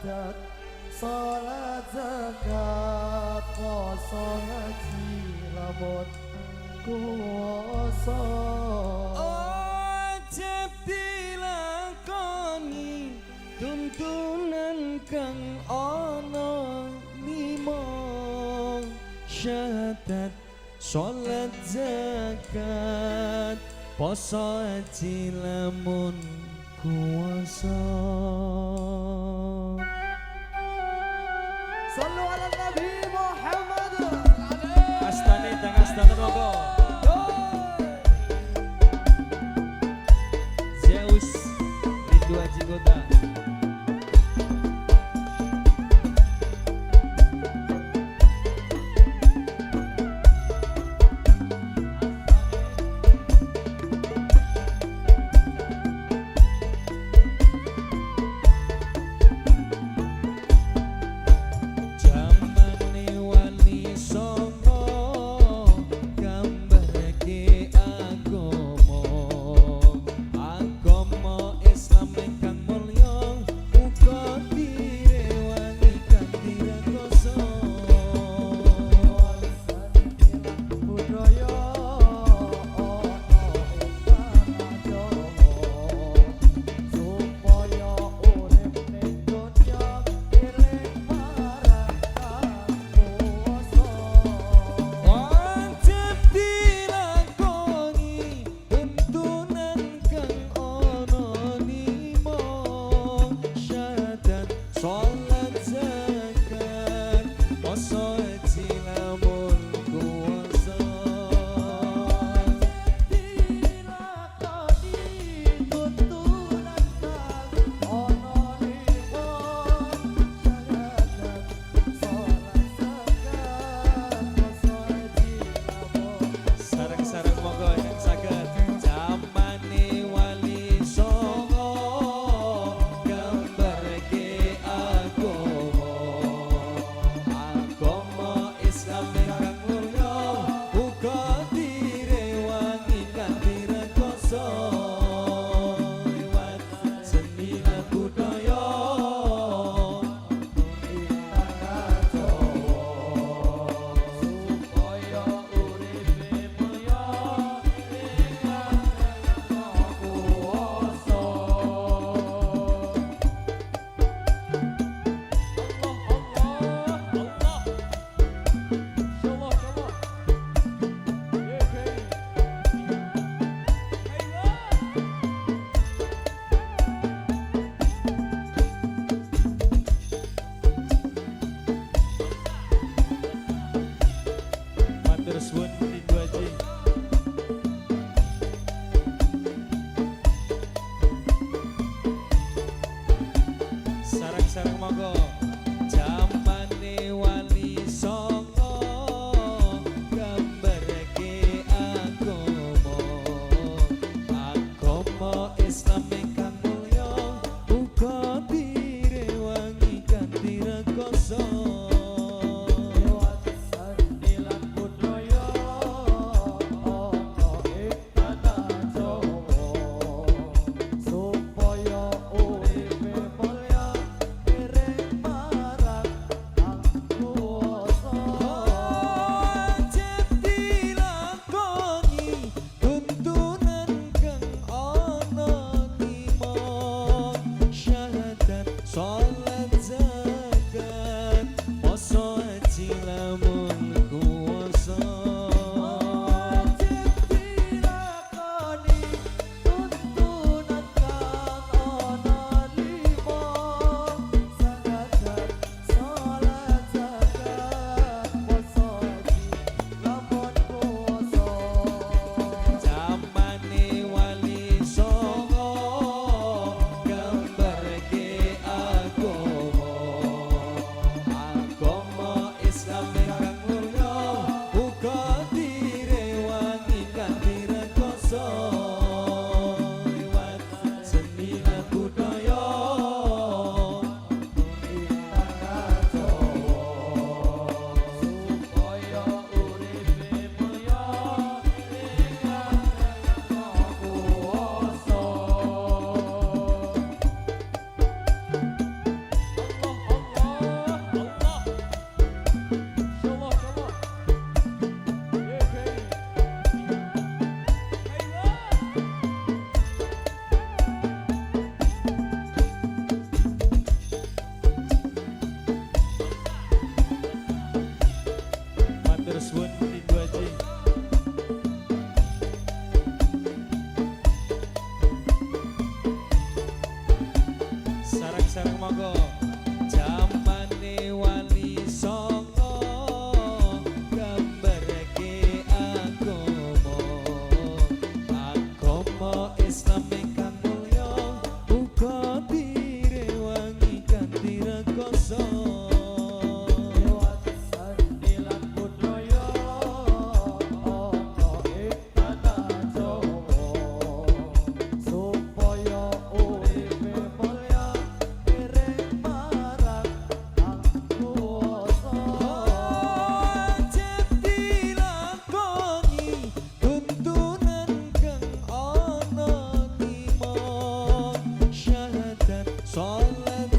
syahadat salat zakat poso ngaji lamun kuwasa wajib dilakoni tuntunan kang ana lima syahadat salat zakat poso haji lamun kuwasa. Sallu ala Nabi Muhammad. Astane teng astane monggo. Zeus Rindu Haji Kota. Sarang monggo jamane wali songo gambarke agama Islam ingkang mulya uga direwangi kanthi rekoso. Islam suwun Rindu Haji. Sarang-sarang monggo. Jamane wali songo gambarake agama. Agama Islam ingkang mulya uga direwangi kanthi rekoso. lewat sandilan budaya ana ing tanah Jawa supaya uripe mulya iring marang Ang Kuwasa. Wajib dilakoni tuntunan kang ana lima syahadat salat